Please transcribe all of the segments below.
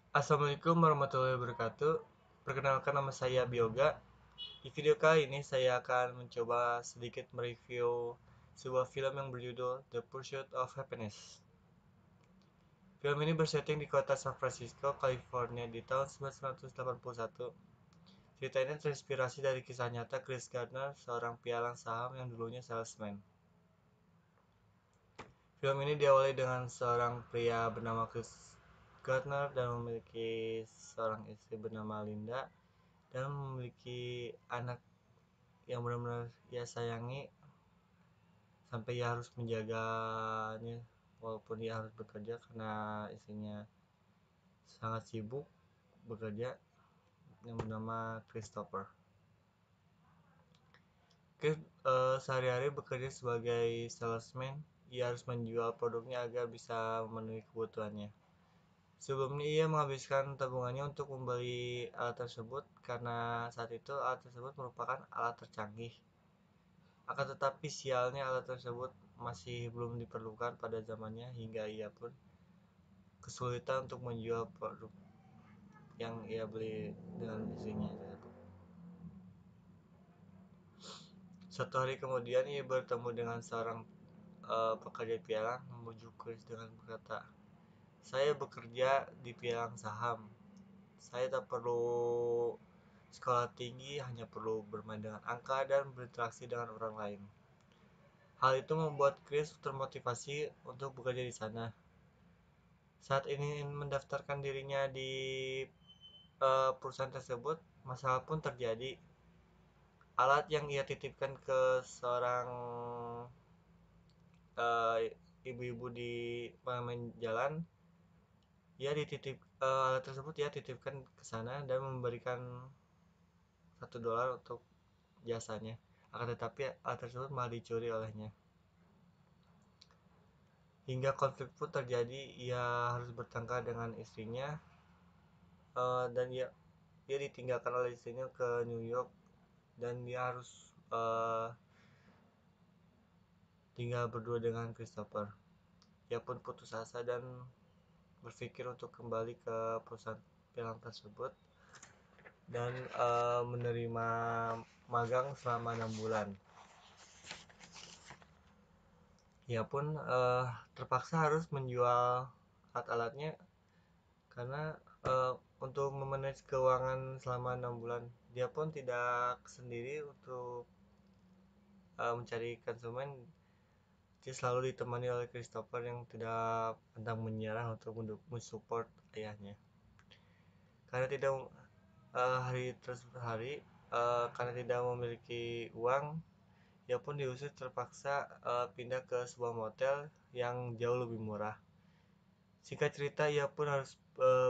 Assalamualaikum warahmatullahi wabarakatuh. Perkenalkan, nama saya Bioga. Di video kali ini saya akan mencoba sedikit mereview sebuah film yang berjudul The Pursuit of Happiness. Film ini bersetting di kota San Francisco, California di tahun 1981. Cerita ini terinspirasi dari kisah nyata Chris Gardner, seorang pialang saham yang dulunya salesman. Film ini diawali dengan seorang pria bernama Chris Gardner dan memiliki seorang istri bernama Linda dan memiliki anak yang benar-benar ia sayangi sampai ia harus menjaganya walaupun ia harus bekerja karena istrinya sangat sibuk bekerja, yang bernama Christopher. Chris sehari-hari bekerja sebagai salesman. Ia harus menjual produknya agar bisa memenuhi kebutuhannya. Sebelumnya ia menghabiskan tabungannya untuk membeli alat tersebut karena saat itu alat tersebut merupakan alat tercanggih. Akan tetapi sialnya alat tersebut masih belum diperlukan pada zamannya hingga ia pun kesulitan untuk menjual produk yang ia beli dengan istrinya tersebut. Suatu hari kemudian ia bertemu dengan seorang pekerja pialang membujuk Chris dengan berkata, "Saya bekerja di pialang saham. Saya tak perlu sekolah tinggi, hanya perlu bermain dengan angka dan berinteraksi dengan orang lain." Hal itu membuat Chris termotivasi untuk bekerja di sana. Saat ini mendaftarkan dirinya di perusahaan tersebut, masalah pun terjadi. Alat yang ia titipkan ke seorang eh, ibu-ibu di pengamen jalan, alat tersebut ia titipkan ke sana dan memberikan $1 untuk jasanya. Akan tetapi alat tersebut malah dicuri olehnya. Hingga konflik pun terjadi, ia harus bertengkar dengan istrinya, dan dia ditinggalkan oleh istrinya ke New York dan dia harus tinggal berdua dengan Christopher. Ia pun putus asa dan berpikir untuk kembali ke perusahaan film tersebut dan menerima magang selama 6 bulan. Ia pun terpaksa harus menjual alat-alatnya karena untuk memanage keuangan selama 6 bulan. Dia pun tidak sendiri untuk mencari konsumen. Dia selalu ditemani oleh Christopher yang tidak pantang menyerah untuk mensupport ayahnya. Karena tidak hari terus hari karena tidak memiliki uang, ia pun diusir terpaksa pindah ke sebuah motel yang jauh lebih murah. Singkat cerita, ia pun harus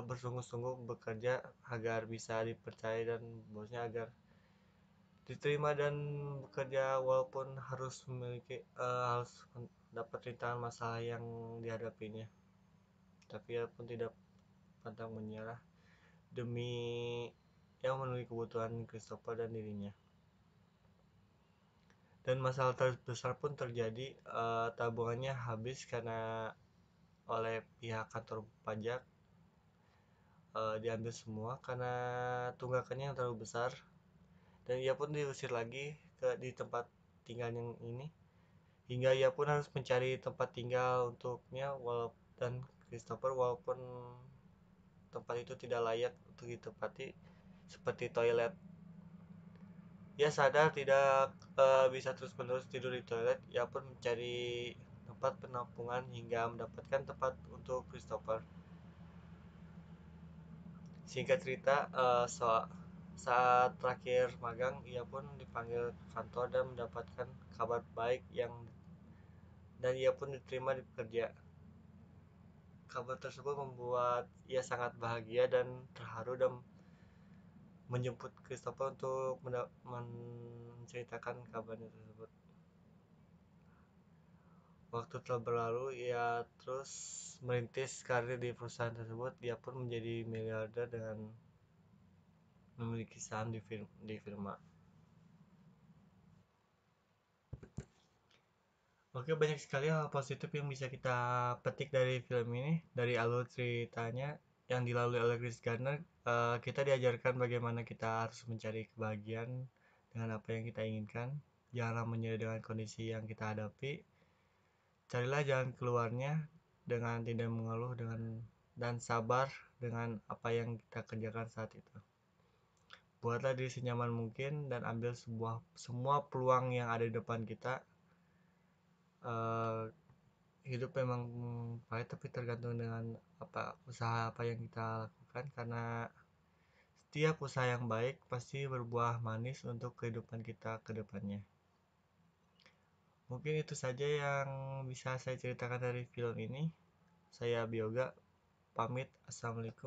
bersungguh-sungguh bekerja agar bisa dipercaya dan bosnya agar diterima dan bekerja walaupun harus dapat rintangan masalah yang dihadapinya. Tapi ia pun tidak pantang menyerah demi yang memenuhi kebutuhan Christopher dan dirinya. Dan masalah terbesar pun terjadi, tabungannya habis karena oleh pihak kantor pajak diambil semua karena tunggakannya yang terlalu besar, dan ia pun diusir lagi di tempat tinggal yang ini hingga ia pun harus mencari tempat tinggal untuknya dan Christopher, walaupun tempat itu tidak layak untuk ditempati seperti toilet. Ia sadar tidak bisa terus-menerus tidur di toilet. Ia pun mencari tempat penampungan hingga mendapatkan tempat untuk Christopher. Singkat cerita, saat terakhir magang, ia pun dipanggil ke kantor dan mendapatkan kabar baik dan ia pun diterima di pekerja. Kabar tersebut membuat ia sangat bahagia dan terharu dan menjemput Christopher untuk menceritakan kabarnya tersebut. Waktu telah berlalu, ia terus merintis karir di perusahaan tersebut. Dia pun menjadi miliarder dengan memiliki saham di firma. Oke, banyak sekali hal positif yang bisa kita petik dari film ini, dari alur ceritanya. yang dilalui oleh Chris Gardner, kita diajarkan bagaimana kita harus mencari kebahagiaan dengan apa yang kita inginkan. Janganlah menyerah dengan kondisi yang kita hadapi. Carilah jalan keluarnya dengan tidak mengeluh dan sabar dengan apa yang kita kerjakan saat itu. Buatlah diri senyaman mungkin dan ambil semua peluang yang ada di depan kita. Eh, Hidup memang pahit, tapi tergantung dengan usaha apa yang kita lakukan, karena setiap usaha yang baik pasti berbuah manis untuk kehidupan kita ke depannya. Mungkin itu saja yang bisa saya ceritakan dari film ini. Saya Bioga, pamit. Assalamualaikum.